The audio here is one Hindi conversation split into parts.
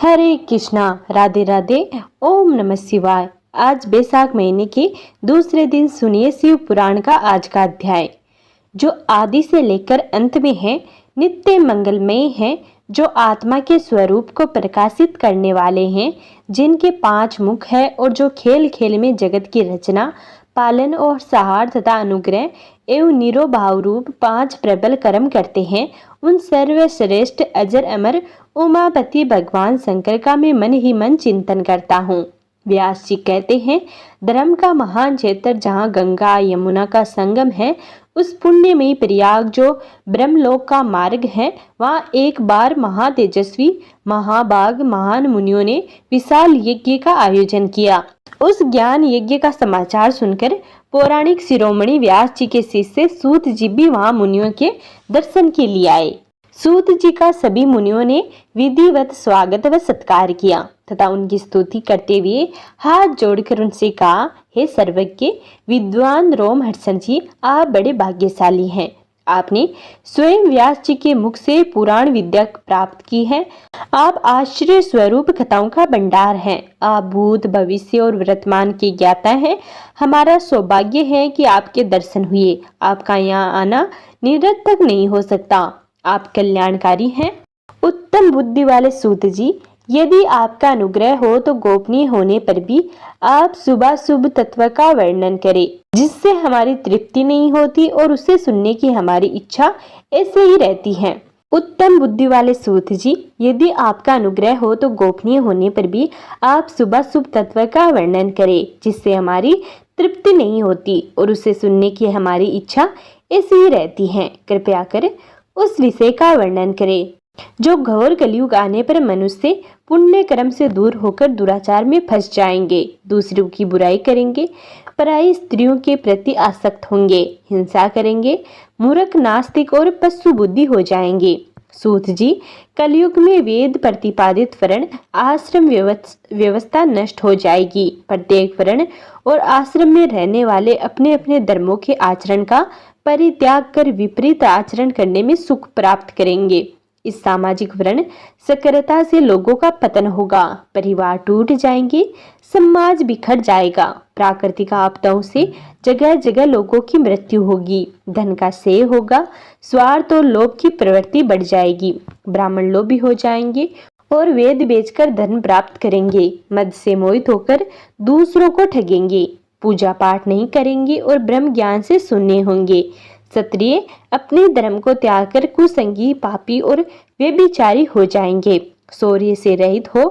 हरे कृष्णा, राधे राधे, ओम नमः शिवाय। आज बैसाख महीने के दूसरे दिन सुनिए शिव पुराण का आज का अध्याय, जो आदि से लेकर अंत में है, नित्य मंगलमय है, जो आत्मा के स्वरूप को प्रकाशित करने वाले हैं, जिनके 5 मुख है और जो खेल खेल में जगत की रचना, पालन और सहार तथा अनुग्रह एवं निरोभाव रूप 5 प्रबल कर्म करते हैं, उन सर्वश्रेष्ठ अजर अमर उमापति भगवान शंकर का मैं मन ही मन चिंतन करता हूँ। व्यास जी कहते हैं, धर्म का महान क्षेत्र जहाँ गंगा यमुना का संगम है, उस पुण्यमयी प्रयाग जो ब्रह्मलोक का मार्ग है, वहाँ एक बार महातेजस्वी महाभाग महान मुनियों ने विशाल यज्ञ का आयोजन किया। उस ज्ञान यज्ञ का समाचार सुनकर पौराणिक शिरोमणि व्यास जी के शिष्य सूत जी भी वहाँ मुनियों के दर्शन के लिए आए। सूत जी का सभी मुनियों ने विधिवत स्वागत व सत्कार किया तथा उनकी स्तुति करते हुए हाथ जोड़कर उनसे कहा, हे सर्वज्ञ विद्वान रोमहर्षण जी, आप बड़े भाग्यशाली हैं। आपने स्वयं व्यास जी के मुख से पुराण विद्या प्राप्त की है। आप आश्चर्य स्वरूप कथाओं का भंडार हैं। आप भूत भविष्य और वर्तमान के ज्ञाता हैं। हमारा सौभाग्य है कि आपके दर्शन हुए। आपका यहाँ आना निरर्थक नहीं हो सकता। आप कल्याणकारी हैं। उत्तम बुद्धि वाले सूत जी, यदि आपका अनुग्रह हो तो गोपनीय होने पर भी आप शुभाशुभ तत्व का वर्णन करें, जिससे हमारी तृप्ति नहीं होती और उसे सुनने की हमारी इच्छा ऐसे ही रहती है। उत्तम बुद्धि वाले सूत जी, यदि आपका अनुग्रह हो तो गोपनीय होने पर भी आप शुभाशुभ तत्व का वर्णन करें, जिससे हमारी तृप्ति नहीं होती और उसे सुनने की हमारी इच्छा ऐसी ही रहती है। कृपया कर उस विषय का वर्णन करें जो घोर कलयुग आने पर मनुष्य पुण्य कर्म से दूर होकर दुराचार में फंस जाएंगे, दूसरों की बुराई करेंगे, पराई स्त्रियों के प्रति आसक्त होंगे, हिंसा करेंगे, मूर्ख नास्तिक और पशु बुद्धि हो जाएंगे। सूत जी, कलयुग में वेद प्रतिपादित वर्ण आश्रम व्यवस्था नष्ट हो जाएगी। प्रत्येक वर्ण और आश्रम में रहने वाले अपने अपने धर्मों के आचरण का परित्याग कर विपरीत आचरण करने में सुख प्राप्त करेंगे। इस सामाजिक वर्ण सक्रियता से लोगों का पतन होगा, परिवार टूट जाएंगे, समाज बिखर जाएगा, प्राकृतिक आपदाओं से जगह जगह लोगों की मृत्यु होगी, धन का क्षय होगा, स्वार्थ और लोभ की प्रवृत्ति बढ़ जाएगी, ब्राह्मण लोभी हो जाएंगे और वेद बेचकर धन प्राप्त करेंगे, मद से मोहित होकर दूसरों को ठगेंगे, पूजा पाठ नहीं करेंगे और ब्रह्म ज्ञान से शून्य होंगे। क्षत्रिय अपने धर्म को त्याग कर कुसंगी पापी और व्यभिचारी हो जाएंगे। शौर्य से रहित हो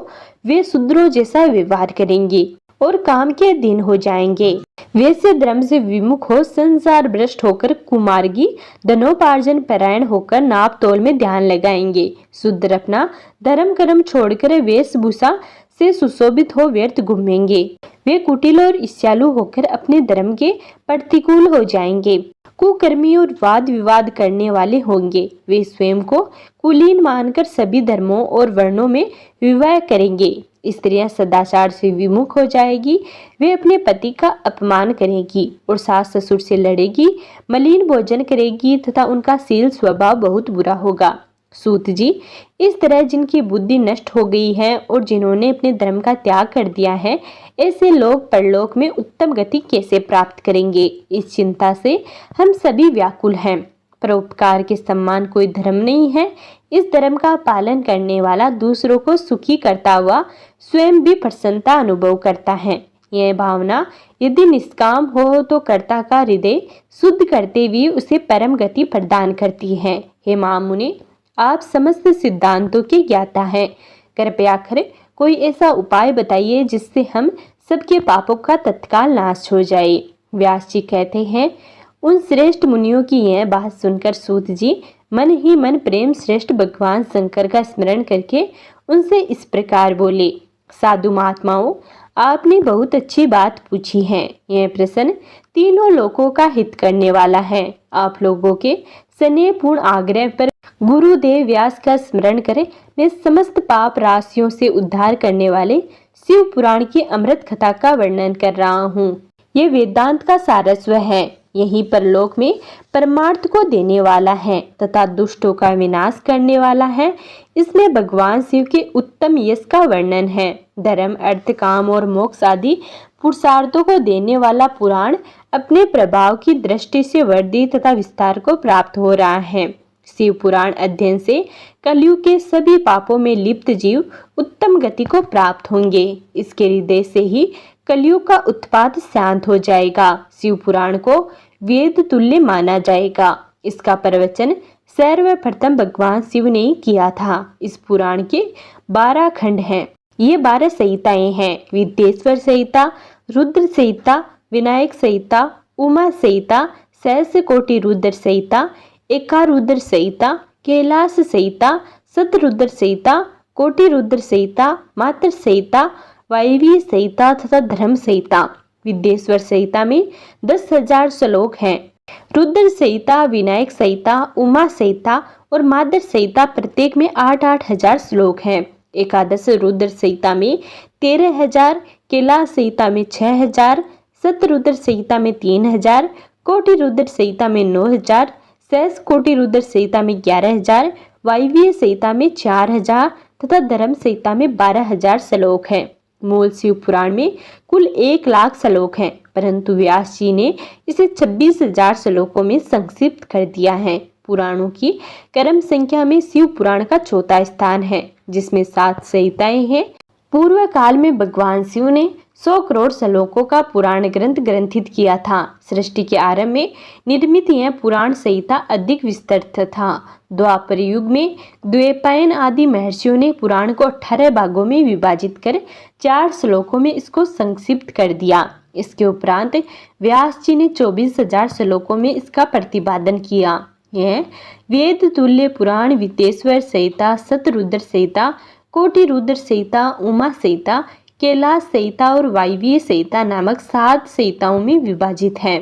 वे शूद्रों जैसा व्यवहार करेंगे और काम के अधीन हो जाएंगे। वैसे धर्म से विमुख हो संसार भ्रष्ट होकर कुमार्गी धनोपार्जन परायण होकर नाप तोल में ध्यान लगाएंगे। शूद्र अपना धर्म कर्म छोड़कर वेशभूषा से सुशोभित हो व्यर्थ घूमेंगे। वे कुटिल और ईर्ष्यालु होकर अपने धर्म के प्रतिकूल हो जाएंगे। कुकर्मी और वाद विवाद करने वाले होंगे। वे स्वयं को कुलीन मानकर सभी धर्मों और वर्णों में विवाह करेंगे। स्त्रियां सदाचार से विमुख हो जाएगी। वे अपने पति का अपमान करेगी और सास ससुर से लड़ेगी, मलिन भोजन करेगी तथा उनका शील स्वभाव बहुत बुरा होगा। सूत जी, इस तरह जिनकी बुद्धि नष्ट हो गई है और जिन्होंने अपने धर्म का त्याग कर दिया है, ऐसे लोग परलोक में उत्तम गति कैसे प्राप्त करेंगे? इस चिंता से हम सभी व्याकुल हैं। परोपकार के सम्मान कोई धर्म नहीं है। इस धर्म का पालन करने वाला दूसरों को सुखी करता हुआ स्वयं भी प्रसन्नता अनुभव करता है। यह भावना यदि निष्काम हो तो कर्ता का हृदय शुद्ध करते हुए उसे परम गति प्रदान करती है। हे महामुनि, आप समस्त सिद्धांतों के ज्ञाता हैं। कृपया कर कोई ऐसा उपाय बताइए जिससे हम सबके पापों का तत्काल नाश हो जाए। व्यास जी कहते हैं, उन श्रेष्ठ मुनियों की यह बात सुनकर सूत जी मन ही मन प्रेम श्रेष्ठ भगवान शंकर का स्मरण करके उनसे इस प्रकार बोले, साधु महात्माओं, आपने बहुत अच्छी बात पूछी है। यह प्रश्न तीनों लोगों का हित करने वाला है। आप लोगों के स्नेहपूर्ण आग्रह पर गुरुदेव व्यास का स्मरण करें। मैं समस्त पाप राशियों से उद्धार करने वाले शिव पुराण की अमृत कथा का वर्णन कर रहा हूँ। ये वेदांत का सारस्व है। यही परलोक में परमार्थ को देने वाला है तथा दुष्टों का विनाश करने वाला है। इसमें भगवान शिव के उत्तम यश का वर्णन है। धर्म, अर्थ, काम और मोक्ष आदि पुरुषार्थों को देने वाला पुराण अपने प्रभाव की दृष्टि से वृद्धि तथा विस्तार को प्राप्त हो रहा है। शिव पुराण अध्ययन से कलयुग के सभी पापों में लिप्त जीव उत्तम गति को प्राप्त होंगे। इसके हृदय से ही कलयुग का उत्पात शांत हो जाएगा। शिव पुराण को वेद तुल्य माना जाएगा। इसका प्रवचन सर्वप्रथम भगवान शिव ने किया था। इस पुराण के 12 खंड हैं। ये 12 संहिताएं हैं। विद्येश्वर संहिता, रुद्र संहिता, विनायक संहिता, उमा संहिता, सहस्र कोटि रुद्र संहिता, एकारुद्र संहिता, कैलाश संहिता, शतरुद्र संहिता, कोटि रुद्र संहिता, मात्र संहिता, वायवीय संहिता तथा धर्म संहिता। विद्येश्वर संहिता में 10,000 श्लोक हैं। रुद्र संहिता, विनायक संहिता, उमा संहिता और मादर संहिता प्रत्येक में 8-8 हजार श्लोक हैं। एकादश रुद्र संहिता में 13,000, कैलाश संहिता में 6,000, शतरुद्र संहिता में 3,000, कोटि रुद्र संहिता में 9,000, सहस्र कोटि रुद्र संहिता में 11,000, वायवीय संहिता में 4,000 तथा धर्म संहिता में 12,000 श्लोक हैं। मूल शिव पुराण में कुल 1,00,000 श्लोक हैं, परंतु व्यास जी ने इसे 26,000 श्लोकों में संक्षिप्त कर दिया है। पुराणों की क्रम संख्या में शिव पुराण का चौथा स्थान है, जिसमें 7 संहिताएं हैं। पूर्व काल में भगवान शिव ने 100 करोड़ श्लोकों का पुराण ग्रंथ ग्रंथित किया था। सृष्टि के आरंभ में निर्मित यह पुराण संहिता अधिक विस्तृत था। द्वापर युग में द्वैपायन आदि महर्षियों ने पुराण को 18 भागों में विभाजित कर 4 श्लोकों में इसको संक्षिप्त कर दिया। इसके उपरांत व्यास जी ने 24,000 श्लोकों में इसका प्रतिपादन किया। यह वेद तुल्य पुराण विद्येश्वर संहिता, शतरुद्र संहिता, कोटि रुद्र संहिता, उमा संहिता, कैलाश संहिता और वायवीय संहिता नामक 7 संहिताओं में विभाजित है।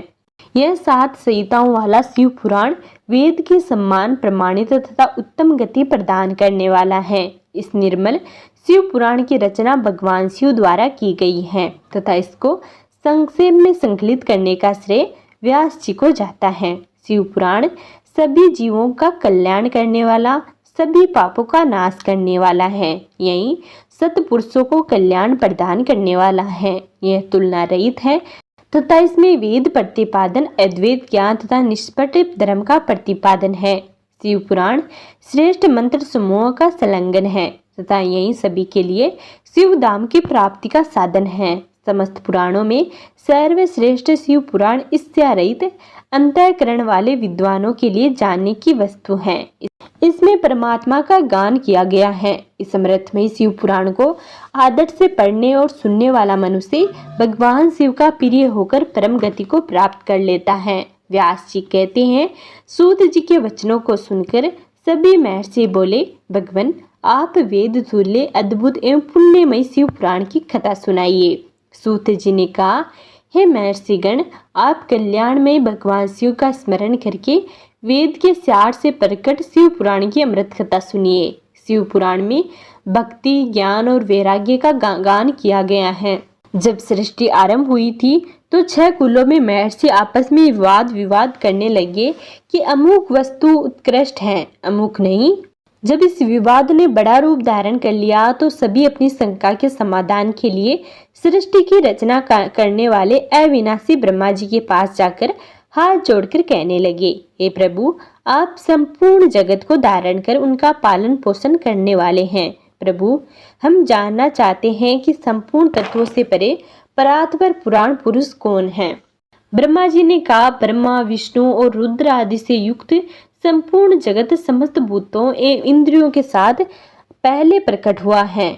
यह 7 संहिताओं वाला शिव पुराण वेद के सम्मान, प्रमाणित तथा उत्तम गति प्रदान करने वाला है। इस निर्मल शिव पुराण की रचना भगवान शिव द्वारा की गई है तथा इसको संक्षेप में संकलित करने का श्रेय व्यास जी को जाता है। शिव पुराण सभी जीवों का कल्याण करने वाला, सभी पापों का नाश करने वाला है। यही सत्पुरुषों को कल्याण प्रदान करने वाला है। यह तुलना रहित है तथा इसमें वेद प्रतिपादन, अद्वैत ज्ञान तथा निष्पट धर्म का प्रतिपादन है। शिव पुराण श्रेष्ठ मंत्र समूह का संलग्न है तथा यही सभी के लिए शिव धाम की प्राप्ति का साधन है। समस्त पुराणों में सर्वश्रेष्ठ शिव पुराण इससे रहित अंतःकरण वाले विद्वानों के लिए जानने की वस्तु है। इसमें परमात्मा का गान किया गया है। इस अमृतमय शिव पुराण को आदर से पढ़ने और सुनने वाला मनुष्य भगवान शिव का प्रिय होकर परम गति को प्राप्त कर लेता है। व्यास जी कहते हैं, सूत जी के वचनों को सुनकर सभी महर्षि बोले, भगवान आप वेद तुल्य अद्भुत एवं पुण्यमय शिव पुराण की कथा सुनाइए। सूत जी ने कहा, हे महर्षिगण, आप कल्याणमय भगवान शिव का स्मरण करके वेद के सार से प्रकट शिव पुराण की अमृत कथा सुनिए। शिव पुराण में भक्ति, ज्ञान और वैराग्य का गान किया गया है। जब सृष्टि आरंभ हुई थी तो 6 कुलों में महर्षि आपस में वाद विवाद करने लगे कि अमुक वस्तु उत्कृष्ट है, अमुक नहीं। जब इस विवाद ने बड़ा रूप धारण कर लिया तो सभी अपनी शंका के समाधान के लिए सृष्टि की रचना करने वाले अविनाशी ब्रह्मा जी के पास जाकर हाथ जोड़कर कहने लगे, हे प्रभु, आप संपूर्ण जगत को धारण कर उनका पालन पोषण करने वाले हैं। प्रभु, हम जानना चाहते हैं कि संपूर्ण तत्वों से परे परात्पर पुराण पुरुष कौन है। ब्रह्मा जी ने कहा, ब्रह्मा, विष्णु और रुद्र आदि से युक्त संपूर्ण जगत समस्त भूतों एवं इंद्रियों के साथ पहले प्रकट हुआ है।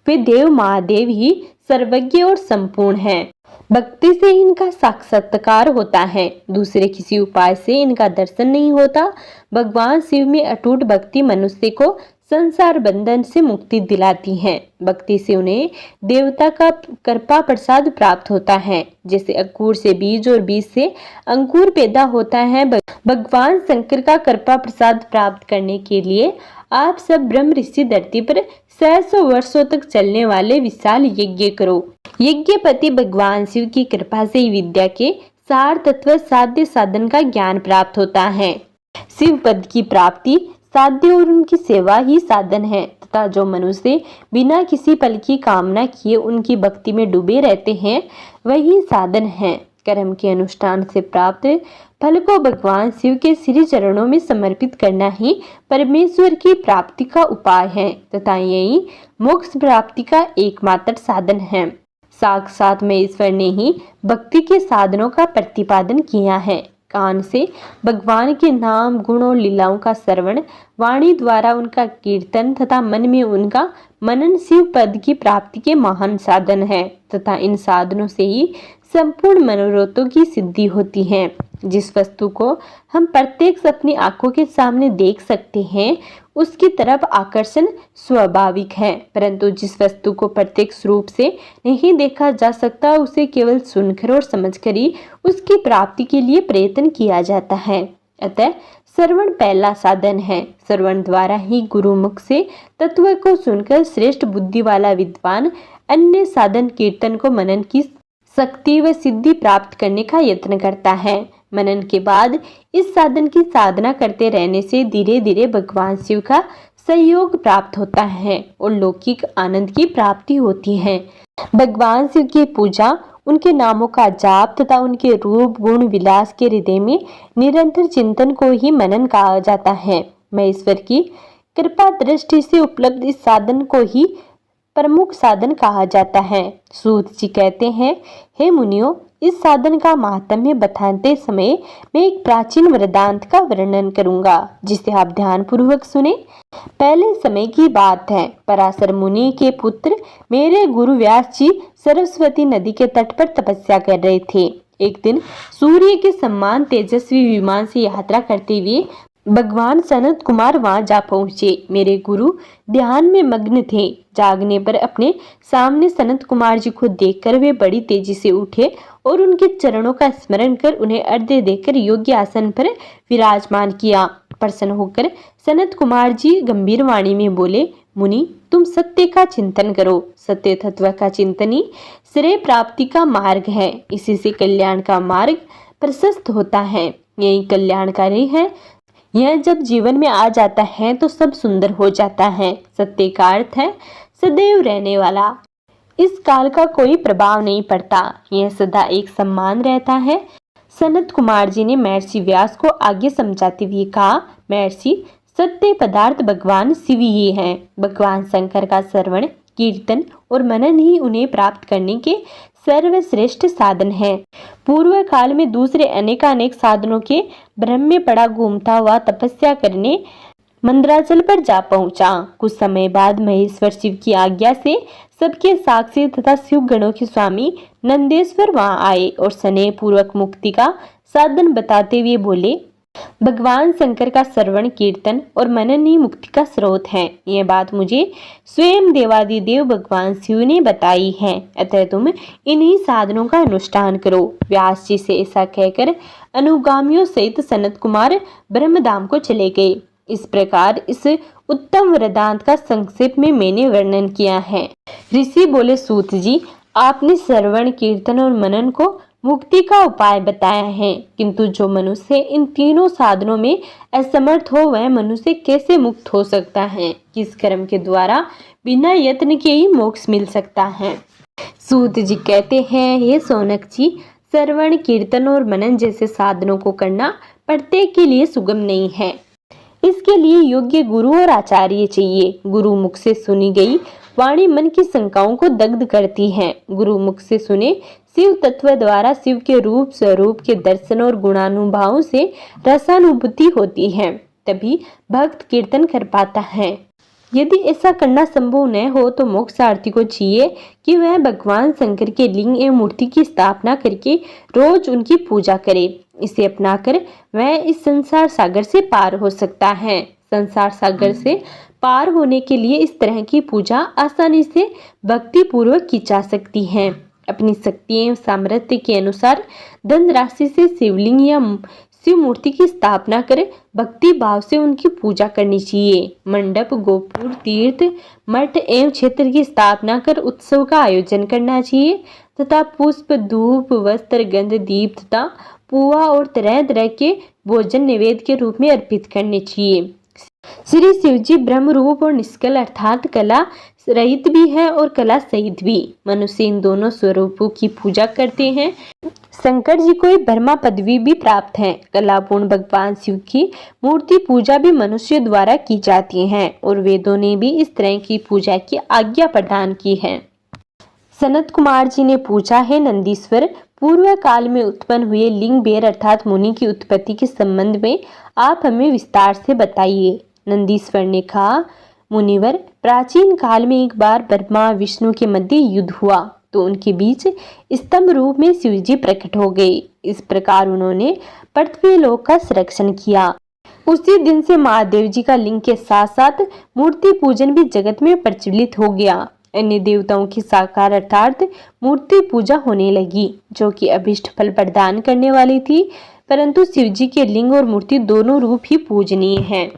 वे देव महादेव ही सर्वज्ञ और संपूर्ण हैं। भक्ति से इनका साक्षात्कार होता है, दूसरे किसी उपाय से इनका दर्शन नहीं होता। भगवान शिव में अटूट भक्ति मनुष्य को संसार बंधन से मुक्ति दिलाती है। भक्ति से उन्हें देवता का कृपा प्रसाद प्राप्त होता है। जैसे अंकुर से बीज और बीज से अंकुर पैदा होता है, भगवान शंकर का कृपा प्रसाद प्राप्त करने के लिए आप सब ब्रह्म ऋषि धरती पर 600 वर्षों तक चलने वाले विशाल यज्ञ करो। यज्ञपति भगवान शिव की कृपा से विद्या के सार तत्व साध्य साधन का ज्ञान प्राप्त होता है। शिव पद की प्राप्ति साध्य और उनकी सेवा ही साधन है तथा जो मनुष्य बिना किसी फल की कामना किए उनकी भक्ति में डूबे रहते हैं वही साधन है। कर्म के अनुष्ठान से प्राप्त फल को भगवान शिव के श्री चरणों में समर्पित करना ही परमेश्वर की प्राप्ति का उपाय है तथा यही मोक्ष प्राप्ति का एकमात्र साधन है। साक्षात में ईश्वर ने ही भक्ति के साधनों का प्रतिपादन किया है। कान से भगवान के नाम गुण और लीलाओं का श्रवण, वाणी द्वारा उनका कीर्तन तथा मन में उनका मनन शिव पद की प्राप्ति के महान साधन है तथा इन साधनों से ही संपूर्ण मनोरथों की सिद्धि होती है। जिस वस्तु को हम प्रत्यक्ष अपनी आंखों के सामने देख सकते हैं उसकी तरफ आकर्षण स्वाभाविक है, परंतु जिस वस्तु को प्रत्यक्ष रूप से नहीं देखा जा सकता उसे केवल सुनकर और समझकर ही उसकी प्राप्ति के लिए प्रयत्न किया जाता है। अतः श्रवण पहला साधन है। श्रवण द्वारा ही गुरुमुख से तत्व को सुनकर श्रेष्ठ बुद्धि वाला विद्वान अन्य साधन कीर्तन को मनन की शक्ति व सिद्धि प्राप्त करने का यत्न करता है। मनन के बाद इस साधन की साधना करते रहने से धीरे धीरे भगवान शिव का सहयोग प्राप्त होता है और लौकिक आनंद की प्राप्ति होती है। भगवान शिव की पूजा, उनके नामों का जाप तथा उनके रूप गुण विलास के हृदय में निरंतर चिंतन को ही मनन कहा जाता है। मैं ईश्वर की कृपा दृष्टि से उपलब्ध इस साधन को ही प्रमुख साधन कहा जाता है। सूत जी कहते हैं, हे मुनियों, इस साधन का महात्म्य बताते समय मैं एक प्राचीन वृत्तांत का वर्णन करूंगा जिसे आप ध्यान पूर्वक सुने। पहले समय की बात है। पराशर मुनि के पुत्र मेरे गुरु व्यास जी सरस्वती नदी के तट पर तपस्या कर रहे थे। एक दिन सूर्य के समान तेजस्वी विमान से यात्रा करते हुए भगवान सनत कुमार वहां जा पहुंचे। मेरे गुरु ध्यान में मग्न थे। जागने पर अपने सामने सनत कुमार जी को देखकर वे बड़ी तेजी से उठे और उनके चरणों का स्मरण कर उन्हें अर्घ्य देकर योग्य आसन पर विराजमान किया। प्रसन्न होकर सनत कुमार जी गंभीर वाणी में बोले, मुनि, तुम सत्य का चिंतन करो। सत्य तत्व का चिंतन ही श्रेय प्राप्ति का मार्ग है। इसी से कल्याण का मार्ग प्रशस्त होता है। यही कल्याणकारी है। यह जब जीवन में आ जाता है तो सब सुंदर हो जाता है। सत्य का अर्थ है सदैव रहने वाला। इस काल का कोई प्रभाव नहीं पड़ता। यह सदा एक सम्मान रहता है। सनत कुमार जी ने महर्षि व्यास को आगे समझाते हुए कहा, महर्षि, सत्य पदार्थ भगवान शिव ही है। भगवान शंकर का श्रवण, कीर्तन और मनन ही उन्हें प्राप्त करने के सर्वश्रेष्ठ साधन है। पूर्व काल में दूसरे अनेकानेक साधनों के भ्रम में पड़ा घूमता हुआ तपस्या करने मंदराचल पर जा पहुंचा। कुछ समय बाद महेश्वर शिव की आज्ञा से सबके साक्षी तथा शिव गणों के स्वामी नंदेश्वर वहां आए और स्नेह पूर्वक मुक्ति का साधन बताते हुए बोले, भगवान शंकर का श्रवण, कीर्तन और मनन ही मुक्ति का स्रोत है। यह बात मुझे स्वयं देवादिदेव भगवान शिव ने बताई है। अतः तुम इन्हीं साधनों का अनुष्ठान करो। व्यास जी से ऐसा कहकर अनुगामियों सहित सनत कुमार ब्रह्मधाम को चले गए। इस प्रकार इस उत्तम वृत्तांत का संक्षेप में मैंने वर्णन किया है। ऋषि बोले, सूत जी, आपने श्रवण, कीर्तन और मनन को मुक्ति का उपाय बताया है, किंतु जो मनुष्य इन तीनों साधनों में असमर्थ हो वह मनुष्य कैसे मुक्त हो सकता है? किस कर्म के द्वारा बिना यत्न के ही मोक्ष मिल सकता है? सूत जी कहते हैं, हे सौनक जी, श्रवण, कीर्तन और मनन जैसे साधनों को करना प्रत्येक के लिए सुगम नहीं है। इसके लिए योग्य गुरु और आचार्य चाहिए। गुरु मुख से सुनी गई वाणी मन की शंकाओं को दग्ध करती है। गुरु मुख से सुने शिव तत्व द्वारा शिव के रूप स्वरूप के दर्शन और गुणानुभावों से रसानुभूति होती है, तभी भक्त कीर्तन कर पाता है। यदि ऐसा करना संभव न हो तो मोक्षार्थी को चाहिए कि वह भगवान शंकर के लिंग एवं मूर्ति की स्थापना करके रोज उनकी पूजा करे। इसे अपनाकर वह इस संसार सागर से पार हो सकता है। संसार सागर से पार होने के लिए इस तरह की पूजा आसानी से भक्ति पूर्वक की जा सकती है। अपनी शक्ति एवं सामर्थ्य के अनुसार धन राशि से शिवलिंग या शिव मूर्ति की स्थापना कर भक्ति भाव से उनकी पूजा करनी चाहिए। मंडप, गोपुर, तीर्थ, मठ एवं क्षेत्र की स्थापना कर उत्सव का आयोजन करना चाहिए तथा पुष्प, धूप, वस्त्र, गंध, दीप तथा पुआ और तरह तरह के भोजन नैवेद्य के रूप में अर्पित करने चाहिए। श्री शिव जी ब्रह्म रूप और निष्कल अर्थात कला रहित भी है और कला सहित भी। मनुष्य इन दोनों स्वरूपों की पूजा करते हैं। शंकर जी को ब्रह्मा पदवी भी प्राप्त है। कलापूर्ण भगवान शिव की मूर्ति पूजा भी मनुष्य द्वारा की जाती है और वेदों ने भी इस तरह की पूजा की आज्ञा प्रदान की है। सनत कुमार जी ने पूछा है, नंदीश्वर, पूर्व काल में उत्पन्न हुए लिंग बेर अर्थात मुनि की उत्पत्ति के संबंध में आप हमें विस्तार से बताइए। नंदीश्वर ने कहा, मुनिवर, प्राचीन काल में एक बार ब्रह्मा विष्णु के मध्य युद्ध हुआ तो उनके बीच स्तंभ रूप में शिव जी प्रकट हो गए। इस प्रकार उन्होंने पृथ्वी लोक का संरक्षण किया। उसी दिन से महादेव जी का लिंग के साथ साथ मूर्ति पूजन भी जगत में प्रचलित हो गया। अन्य देवताओं की साकार अर्थात मूर्ति पूजा होने लगी, जो कि अभिष्ट फल प्रदान करने वाली थी, परंतु शिव जी के लिंग और मूर्ति दोनों रूप ही पूजनीय हैं।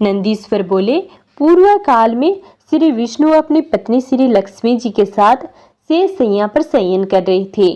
नंदीश्वर बोले, पूर्व काल में श्री विष्णु अपनी पत्नी श्री लक्ष्मी जी के साथ शेष शैया पर शयन कर रहे थे।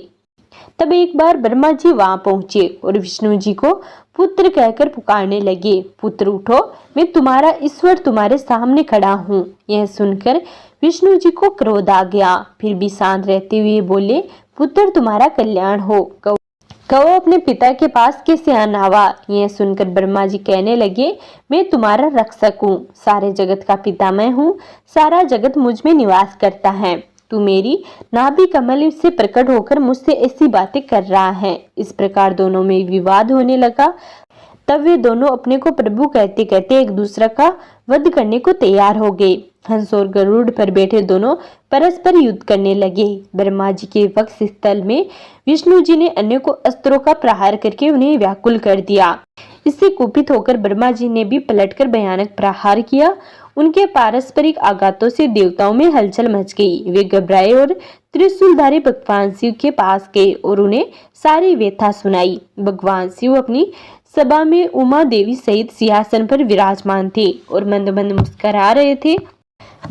तब एक बार ब्रह्मा जी वहां पहुंचे और विष्णु जी को पुत्र कहकर पुकारने लगे, पुत्र उठो, मैं तुम्हारा ईश्वर तुम्हारे सामने खड़ा हूँ। यह सुनकर विष्णु जी को क्रोध आ गया, फिर भी शांत रहते हुए बोले, पुत्र तुम्हारा कल्याण हो, कहो अपने पिता के पास कैसे आना हुआ। यह सुनकर ब्रह्मा जी कहने लगे, मैं तुम्हारा रक्षक हूँ, सारे जगत का पिता मैं हूँ, सारा जगत मुझ में निवास करता है। तू मेरी नाभि कमल से प्रकट होकर मुझसे ऐसी बातें कर रहा है। इस प्रकार दोनों में विवाद होने लगा। तब वे दोनों अपने को प्रभु कहते कहते एक दूसरे का वध करने को तैयार हो गए। हंस और गरुड़ पर बैठे दोनों परस्पर युद्ध करने लगे। ब्रह्मा जी के वक्ष स्थल में विष्णु जी ने अन्य को अस्त्रों का प्रहार करके उन्हें व्याकुल कर दिया। इससे कुपित होकर ब्रह्मा जी ने भी पलटकर भयानक प्रहार किया। उनके पारस्परिक आघातों से देवताओं में हलचल मच गई। वे घबराए और त्रिशूलधारी भगवान शिव के पास गए और उन्हें सारी व्यथा सुनाई। भगवान शिव अपनी सभा में उमा देवी सहित सिंहासन पर विराजमान थे और मंद मंद मुस्कुरा रहे थे।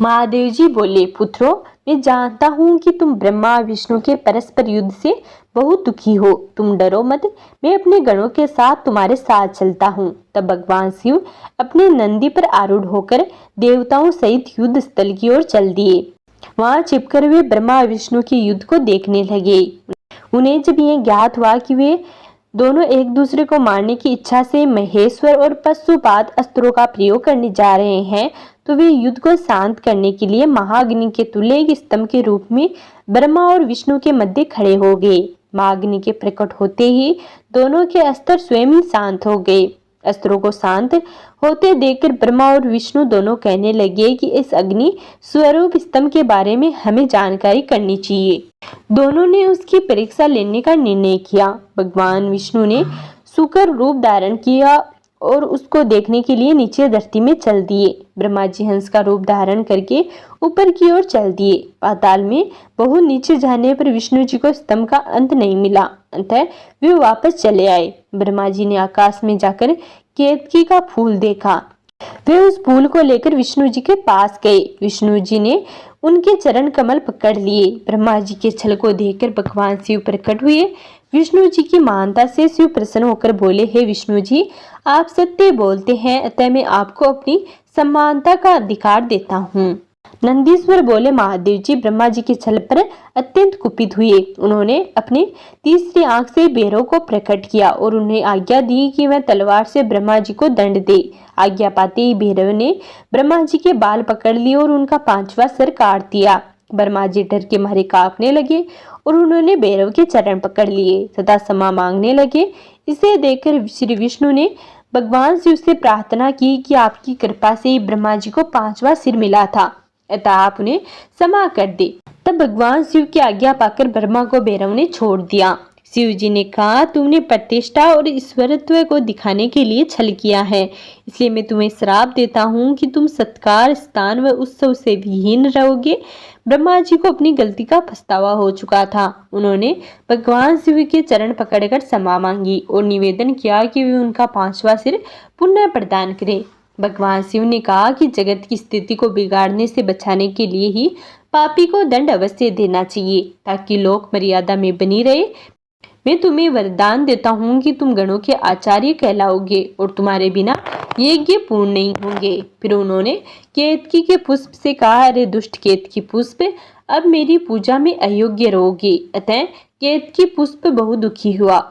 महादेव जी बोले, पुत्रों, मैं जानता हूँ कि तुम ब्रह्मा विष्णु के परस्पर युद्ध से बहुत दुखी हो। तुम डरो मत, मैं अपने गणों के साथ तुम्हारे साथ चलता हूँ। तब भगवान शिव अपने नंदी पर आरूढ़ होकर देवताओं सहित युद्ध स्थल की ओर चल दिए। वहां छिपकर वे ब्रह्मा विष्णु के युद्ध को देखने लगे। उन्हें जब यह ज्ञात हुआ कि वे दोनों एक दूसरे को मारने की इच्छा से महेश्वर और पशुपात अस्त्रों का प्रयोग करने जा रहे हैं, तो वे युद्ध को शांत करने के लिए महाअग्नि के तुल्य एक स्तंभ के रूप में ब्रह्मा और विष्णु के मध्य खड़े हो गए। महाअग्नि के प्रकट होते ही दोनों के अस्त्र स्वयं ही शांत हो गए। अस्त्रों को शांत होते देखकर ब्रह्मा और विष्णु दोनों कहने लगे कि इस अग्नि स्वरूप स्तंभ के बारे में हमें जानकारी करनी चाहिए। दोनों ने उसकी परीक्षा लेने का निर्णय किया। भगवान विष्णु ने शुकर रूप धारण किया और उसको देखने के लिए नीचे धरती में चल दिए। ब्रह्मा जी हंस का रूप धारण करके ऊपर की ओर चल दिए। पाताल में बहुत नीचे जाने पर विष्णु जी को स्तंभ का अंत नहीं मिला, अतः वे वापस चले आए। ब्रह्मा जी ने आकाश में जाकर केतकी का फूल देखा। वे उस फूल को लेकर विष्णु जी के पास गए। विष्णु जी ने उनके चरण कमल पकड़ लिए। ब्रह्मा जी के छल को देखकर भगवान शिव प्रकट हुए। विष्णु जी की महानता से शिव प्रसन्न होकर बोले, हे विष्णु जी, आप सत्य बोलते हैं, अतः मैं आपको अपनी समानता का अधिकार देता हूँ। नंदीश्वर बोले, महादेव जी ब्रह्मा जी के छल पर अत्यंत कुपित हुए। उन्होंने अपनी तीसरी आंख से भैरव को प्रकट किया और उन्हें आज्ञा दी कि वह तलवार से ब्रह्मा जी को दंड दे। आज्ञा पाते ही भैरव ने ब्रह्मा जी के बाल पकड़ लिए और उनका 5वां सिर काट दिया। ब्रह्मा जी डर के मारे कांपने लगे और उन्होंने भैरव के चरण पकड़ लिए तथा क्षमा मांगने लगे। इसे देखकर श्री विष्णु ने भगवान शिव से प्रार्थना की कि आपकी कृपा से ब्रह्मा जी को 5वां सिर मिला था, अतः आप उन्हें क्षमा कर दे। तब भगवान शिव की आज्ञा पाकर ब्रह्मा को भैरव ने छोड़ दिया। शिव जी ने कहा, तुमने प्रतिष्ठा और ईश्वरत्व को दिखाने के लिए छल किया है, इसलिए मैं तुम्हें श्राप देता हूँ कि तुम सत्कार, स्थान व उत्सव से विहीन रहोगे। ब्रह्मा जी को अपनी गलती का पछतावा हो चुका था। उन्होंने भगवान शिव के चरण पकड़कर क्षमा मांगी और निवेदन किया कि वे उनका 5वां सिर पुनः प्रदान करें। भगवान शिव ने कहा कि जगत की स्थिति को बिगाड़ने से बचाने के लिए ही पापी को दंड अवश्य देना चाहिए ताकि लोक मर्यादा में बनी रहे। मैं तुम्हें वरदान देता हूँ कि तुम गणों के आचार्य कहलाओगे और तुम्हारे बिना यज्ञ पूर्ण नहीं होंगे। फिर उन्होंने केतकी के पुष्प से कहा, अरे दुष्ट केतकी पुष्प, अब मेरी पूजा में अयोग्य रहोगे। अतः केतकी पुष्प बहुत दुखी हुआ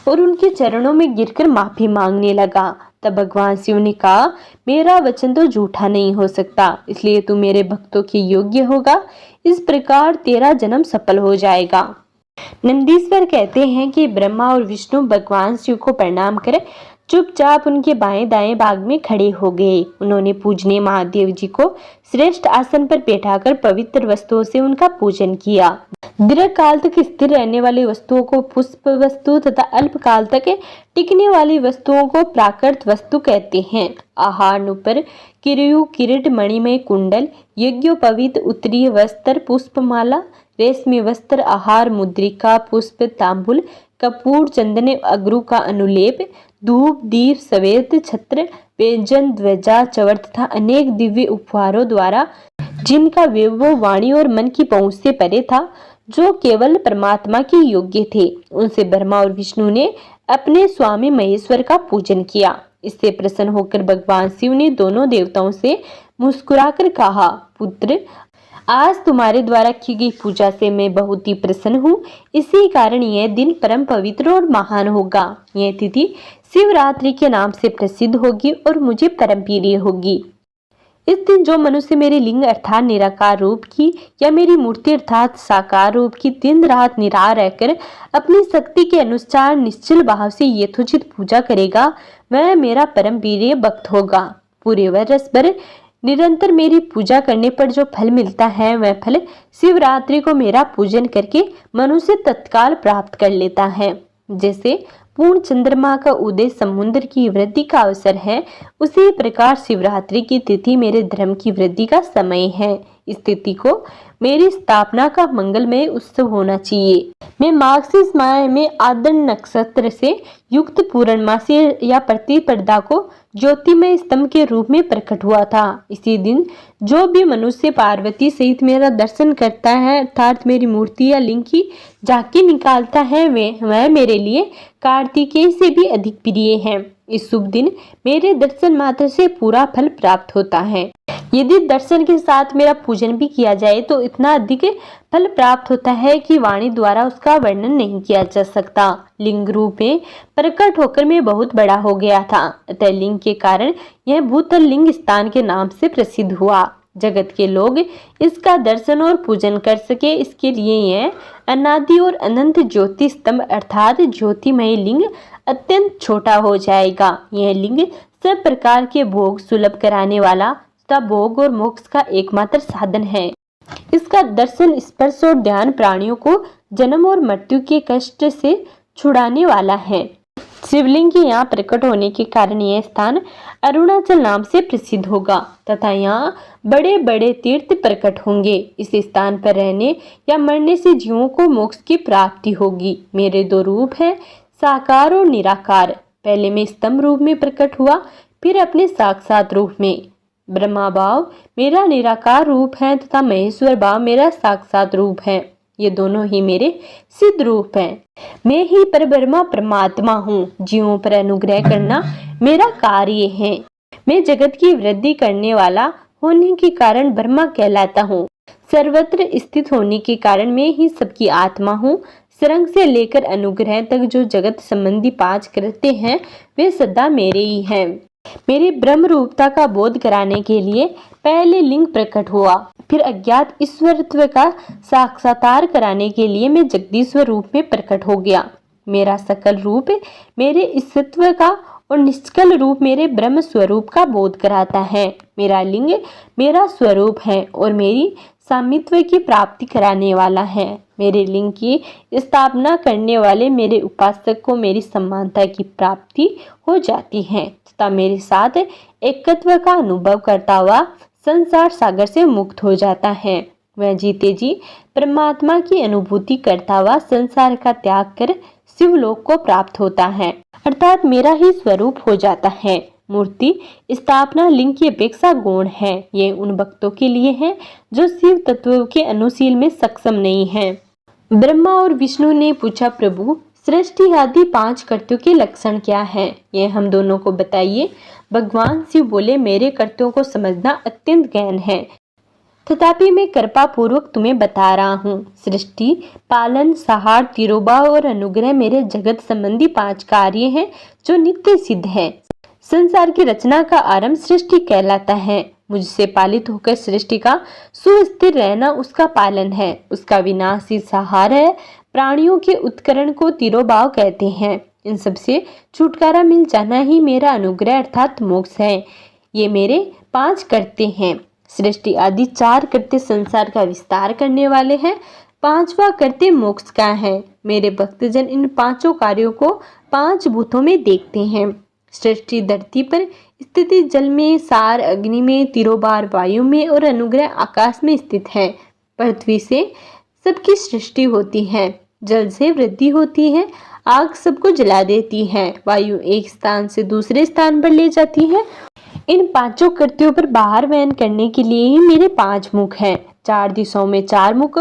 और उनके चरणों में गिरकर माफी मांगने लगा। तब भगवान शिव ने कहा, मेरा वचन तो झूठा नहीं हो सकता, इसलिए तू मेरे भक्तों के योग्य होगा। इस प्रकार तेरा जन्म सफल हो जाएगा। नंदीश्वर कहते हैं कि ब्रह्मा और विष्णु भगवान शिव को प्रणाम कर चुपचाप उनके बाएं दाएं भाग में खड़े हो गए। उन्होंने पूजनीय महादेव जी को श्रेष्ठ आसन पर बैठाकर पवित्र वस्तुओं से उनका पूजन किया। दीर्घ काल तक स्थिर रहने वाली वस्तुओं को पुष्प वस्तु तथा अल्प काल तक टिकने वाली वस्तुओं को प्राकृत वस्तु कहते हैं। आहार नुपर, किरयु, किरीट, मणिमय कुंडल, यज्ञोपवीत, उत्तरीय वस्त्र, पुष्पमाला, रेशमी वस्त्र, आहार मुद्रिका, पुष्प, तांबुल, कपूर, चंदन, अगरू का अनुलेप, धूप, दीप, सवेत, छत्र, व्यंजन, ध्वजा, चवर तथा अनेक दिव्य उपहारों द्वारा जिनका वैभव वाणी और मन की पहुंच से परे था, जो केवल परमात्मा के योग्य थे, उनसे ब्रह्मा और विष्णु ने अपने स्वामी महेश्वर का पूजन किया। इससे प्रसन्न होकर भगवान शिव ने दोनों देवताओं से मुस्कुराकर कहा, पुत्र, आज तुम्हारे द्वारा की गई पूजा से मैं बहुत ही प्रसन्न हूँ। इसी कारण यह दिन परम पवित्र और महान होगा। यह तिथि शिवरात्रि के नाम से प्रसिद्ध होगी और मुझे परम प्रिय होगी। इस दिन जो मनुष्य मेरे लिंग अर्थात निराकार रूप की या मेरी मूर्ति अर्थात साकार रूप की दिन रात निराहार रहकर अपनी शक्ति के अनुसार निश्चल भाव से यथोचित पूजा करेगा, वह मेरा परम प्रिय भक्त होगा। पूरे वर्ष भर निरंतर मेरी पूजा करने पर जो फल मिलता है, वह फल शिवरात्रि को मेरा पूजन करके मनुष्य तत्काल प्राप्त कर लेता है। जैसे पूर्ण चंद्रमा का उदय समुद्र की वृद्धि का अवसर है, उसी प्रकार शिवरात्रि की तिथि मेरे धर्म की वृद्धि का समय है। इस तिथि को मेरी स्थापना का मंगलमय उत्सव होना चाहिए। मैं मार्गशीर्ष माह में आद्र नक्षत्र से युक्त पूर्णमासी या प्रतिपदा को ज्योतिमय स्तंभ के रूप में प्रकट हुआ था। इसी दिन जो भी मनुष्य पार्वती सहित मेरा दर्शन करता है अर्थात मेरी मूर्ति या लिंग की झांकी निकालता है, वह मेरे लिए कार्तिकेय से भी अधिक प्रिय है। इस शुभ दिन मेरे दर्शन मात्र से पूरा फल प्राप्त होता है। यदि दर्शन के साथ मेरा पूजन भी किया जाए तो इतना अधिक फल प्राप्त होता है कि वाणी द्वारा उसका वर्णन नहीं किया जा सकता। लिंग रूप में प्रकट होकर मैं बहुत बड़ा हो गया था, अतः लिंग के कारण यह भूतल लिंग स्थान के नाम से प्रसिद्ध हुआ। जगत के लोग इसका दर्शन और पूजन कर सके, इसके लिए यह अनादि और अनंत ज्योति स्तंभ अर्थात ज्योतिमय लिंग अत्यंत छोटा हो जाएगा। यह लिंग सब प्रकार के भोग सुलभ कराने वाला तथा भोग और मोक्ष का एकमात्र साधन है। इसका दर्शन, स्पर्श और ध्यान प्राणियों को जन्म और मृत्यु के कष्ट से छुड़ाने वाला है। शिवलिंग के यहाँ प्रकट होने के कारण यह स्थान अरुणाचल नाम से प्रसिद्ध होगा तथा यहाँ बड़े बड़े तीर्थ प्रकट होंगे। इस स्थान पर रहने या मरने से जीवों को मोक्ष की प्राप्ति होगी। मेरे दो रूप हैं, साकार और निराकार। पहले मैं स्तंभ रूप में प्रकट हुआ, फिर अपने साक्षात रूप में। ब्रह्मा भाव मेरा निराकार रूप है तथा महेश्वर भाव मेरा साक्षात रूप है। ये दोनों ही मेरे सिद्ध रूप हैं। मैं ही परब्रह्मा परमात्मा हूँ। जीवों पर अनुग्रह करना मेरा कार्य है। मैं जगत की वृद्धि करने वाला होने के कारण ब्रह्मा कहलाता हूँ। सर्वत्र स्थित होने के कारण मैं ही सबकी आत्मा हूँ। सरंग से लेकर अनुग्रह तक जो जगत संबंधी पांच कृत्य हैं, वे सदा मेरे ही हैं। मेरी ब्रह्म रूपता का बोध कराने के लिए पहले लिंग प्रकट हुआ, फिर अज्ञात ईश्वरत्व का साक्षात्कार कराने के लिए मैं जगदीश्वर रूप में प्रकट हो गया। मेरा सकल रूप मेरे ईश्वरत्व का और निष्कल रूप मेरे ब्रह्म स्वरूप का बोध कराता है। मेरा लिंग मेरा स्वरूप है और मेरी सामित्व की प्राप्ति कराने वाला है। मेरे लिंग की स्थापना करने वाले मेरे उपासक को मेरी समानता की प्राप्ति हो जाती है तथा मेरे साथ एकत्व का अनुभव करता हुआ संसार सागर से मुक्त हो जाता है। वह जीते जी परमात्मा की अनुभूति करता हुआ संसार का त्याग कर शिवलोक को प्राप्त होता है, अर्थात मेरा ही स्वरूप हो जाता है। मूर्ति स्थापना लिंग की अपेक्षा गौण है। ये उन भक्तों के लिए है जो शिव तत्व के अनुशील में सक्षम नहीं है। ब्रह्मा और विष्णु ने पूछा, प्रभु सृष्टि आदि 5 कृत्यों के लक्षण क्या हैं? ये हम दोनों को बताइए। भगवान शिव बोले, मेरे कृत्यों को समझना अत्यंत गहन है, तथापि मैं कृपा पूर्वक तुम्हें बता रहा हूँ। सृष्टि, पालन, संहार, तिरोभाव और अनुग्रह मेरे जगत संबंधी 5 कार्य हैं जो नित्य सिद्ध है। संसार की रचना का आरंभ सृष्टि कहलाता है। मुझसे पालित होकर सृष्टि का सुस्थिर रहना उसका पालन है। उसका विनाश ही संहार है। प्राणियों के उत्करण को तिरोभाव कहते हैं। इन सबसे छुटकारा मिल जाना ही मेरा अनुग्रह अर्थात मोक्ष है। ये मेरे 5 कृत्य हैं। सृष्टि आदि 4 कृत्य संसार का विस्तार करने वाले हैं। 5वां कृत्य मोक्ष का है। मेरे भक्तजन इन 5 कार्यों को 5 भूतों में देखते हैं। सृष्टि धरती पर, स्थिति जल में, सार अग्नि में, तिरोभाव वायु में और अनुग्रह आकाश में स्थित है। पृथ्वी से सबकी सृष्टि होती है। जल से वृद्धि होती है। आग सबको जला देती है। वायु एक स्थान से दूसरे स्थान पर ले जाती है। इन 5 कृत्यों पर बाहर वहन करने के लिए ही मेरे 5 मुख हैं। 4 दिशाओं में 4 मुख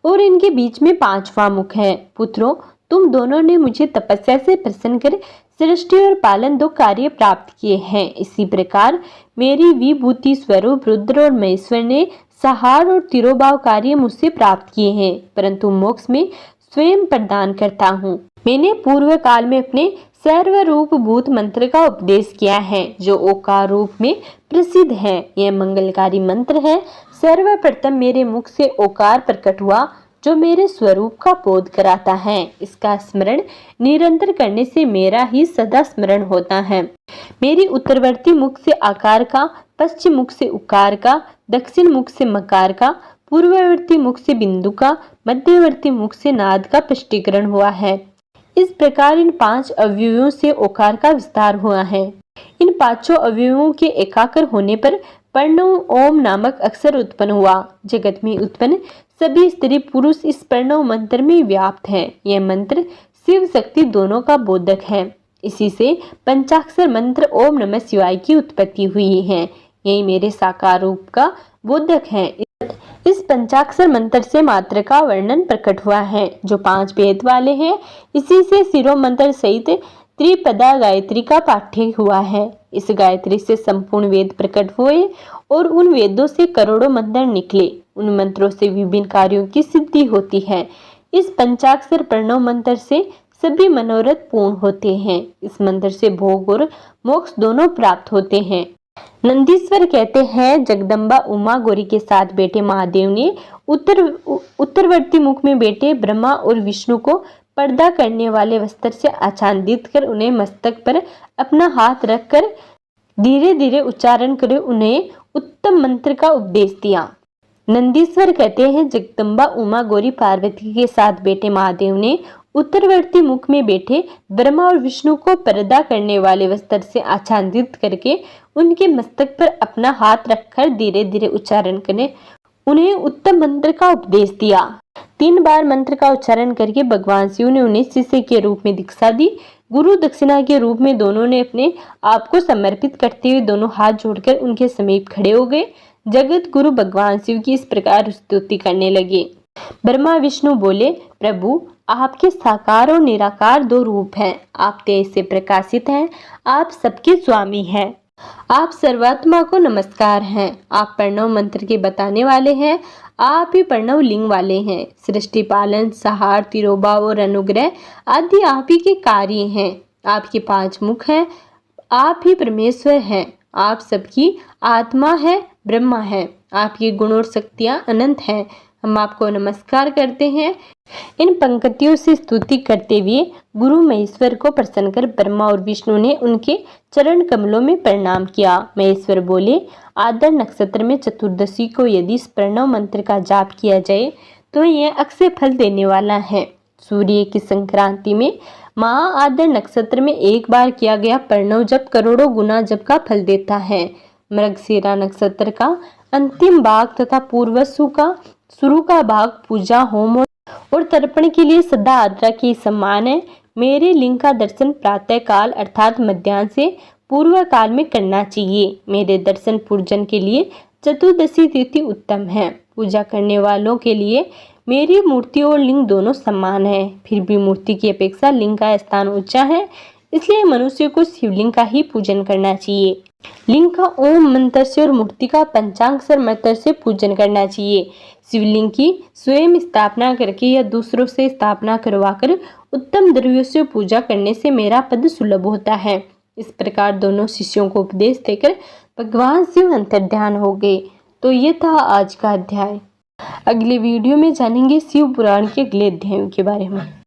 और इनके बीच में 5वां मुख है। पुत्रों, तुम दोनों ने मुझे तपस्या से प्रसन्न कर सृष्टि और पालन 2 कार्य प्राप्त किए हैं। इसी प्रकार मेरी विभूति स्वरूप रुद्र और महेश्वर ने संहार और तिरोभाव कार्य मुझसे प्राप्त किए हैं, परंतु मोक्ष में स्वयं प्रदान करता हूँ। मैंने पूर्व काल में अपने सर्वरूप भूत मंत्र का उपदेश किया है, जो ओकार रूप में प्रसिद्ध है। यह मंगलकारी मंत्र है। सर्वप्रथम मेरे मुख से ओकार प्रकट हुआ, जो मेरे स्वरूप का बोध कराता है। इसका स्मरण निरंतर करने से मेरा ही सदा स्मरण होता है। मेरी उत्तरवर्ती मुख से आकार का, पश्चिम मुख से उकार का, दक्षिण मुख से मकार का, पूर्ववर्ती मुख से बिंदु का, मध्यवर्ती मुख से नाद का पुष्टिकरण हुआ है। इस प्रकार इन 5 अवयवों से ओकार का विस्तार हुआ है। इन 5 अवयवों के एकाकर होने पर प्रणव ओम नामक अक्षर उत्पन्न हुआ। जगत में उत्पन्न सभी स्त्री पुरुष इस प्रणव मंत्र में व्याप्त है। यह मंत्र शिव शक्ति दोनों का बोधक है। इसी से पंचाक्षर मंत्र ओम नमः शिवाय की उत्पत्ति हुई है। यही मेरे साकार रूप का बोधक है। इस पंचाक्षर मंत्र से मात्र का वर्णन प्रकट हुआ है, जो 5 वेद वाले हैं। इसी से शिरो मंत्र सहित त्रिपदा गायत्री का पाठ्य हुआ है। इस गायत्री से संपूर्ण वेद प्रकट हुए और उन वेदों से करोड़ों मंत्र निकले। उन मंत्रों से विभिन्न कार्यों की सिद्धि होती है। इस पंचाक्षर प्रणव मंत्र से सभी मनोरथ पूर्ण होते हैं। इस मंत्र से भोग और मोक्ष दोनों प्राप्त होते हैं। नंदीश्वर कहते हैं, जगदम्बा उमा गौरी के साथ बैठे महादेव ने उत्तरवर्ती मुख में बैठे ब्रह्मा और विष्णु को पर्दा करने वाले वस्त्र से आच्छादित कर उन्हें मस्तक पर अपना हाथ रखकर धीरे धीरे उच्चारण कर उन्हें उत्तम मंत्र का उपदेश दिया। नंदीश्वर कहते हैं, जगदम्बा उमा गौरी पार्वती के साथ बैठे महादेव ने उत्तरवर्ती मुख में बैठे ब्रह्मा और विष्णु को पर्दा करने वाले वस्त्र से आच्छादित करके उनके मस्तक पर अपना हाथ रखकर धीरे धीरे उच्चारण करने उन्हें उत्तम मंत्र का उपदेश दिया। 3 बार मंत्र का उच्चारण करके भगवान शिव ने उन्हें शिष्य के रूप में दीक्षा दी। गुरु दक्षिणा के रूप में दोनों ने अपने आप को समर्पित करते हुए दोनों हाथ जोड़कर उनके समीप खड़े हो गए। जगत गुरु भगवान शिव की इस प्रकार स्तुति करने लगे। ब्रह्मा विष्णु बोले, प्रभु आपके साकार और निराकार 2 रूप हैं। आप तेज से प्रकाशित हैं। आप सबके स्वामी हैं। आप सर्वात्मा को नमस्कार हैं। आप प्रणव मंत्र के बताने वाले हैं। आप ही प्रणव लिंग वाले हैं। सृष्टि, पालन, संहार, तिरोभाव और अनुग्रह आदि आप ही के कार्य हैं। आपके 5 मुख हैं। आप ही परमेश्वर हैं। आप सबकी आत्मा है, ब्रह्मा है। आपके गुण और शक्तियां अनंत हैं। हम आपको नमस्कार करते हैं। इन पंक्तियों से स्तुति करते हुए गुरु महेश्वर को प्रसन्न कर ब्रह्मा और विष्णु ने उनके चरण कमलों में प्रणाम किया। महेश्वर बोले, आद्र नक्षत्र में चतुर्दशी को यदि इस प्रणव मंत्र का जाप किया जाए तो यह अक्षय फल देने वाला है। सूर्य की संक्रांति में महा आद्र नक्षत्र में 1 बार किया गया प्रणव जप करोड़ों गुना जप का फल देता है। मृगशिरा नक्षत्र का अंतिम भाग तथा पूर्वसु का शुरू का भाग पूजा, होम और तर्पण के लिए सदा आद्रा के समान है। मेरे लिंग का दर्शन प्रातः काल अर्थात मध्याह्न से पूर्व काल में करना चाहिए। मेरे दर्शन पूजन के लिए चतुर्दशी तिथि उत्तम है। पूजा करने वालों के लिए मेरी मूर्ति और लिंग दोनों समान है। फिर भी मूर्ति की अपेक्षा लिंग का स्थान ऊंचा है, इसलिए मनुष्य को शिवलिंग का ही पूजन करना चाहिए। लिंग का ओम मंत्र से और मूर्ति का पंचाक्षर मंत्र से पूजन करना चाहिए। शिवलिंग की स्वयं स्थापना करके या दूसरों से स्थापना करवाकर उत्तम द्रव्यों से पूजा करने से मेरा पद सुलभ होता है। इस प्रकार दोनों शिष्यों को उपदेश देकर भगवान शिव अंतर्ध्यान हो गए। तो ये था आज का अध्याय। अगले वीडियो में जानेंगे शिव पुराण के अगले अध्यायों के बारे में।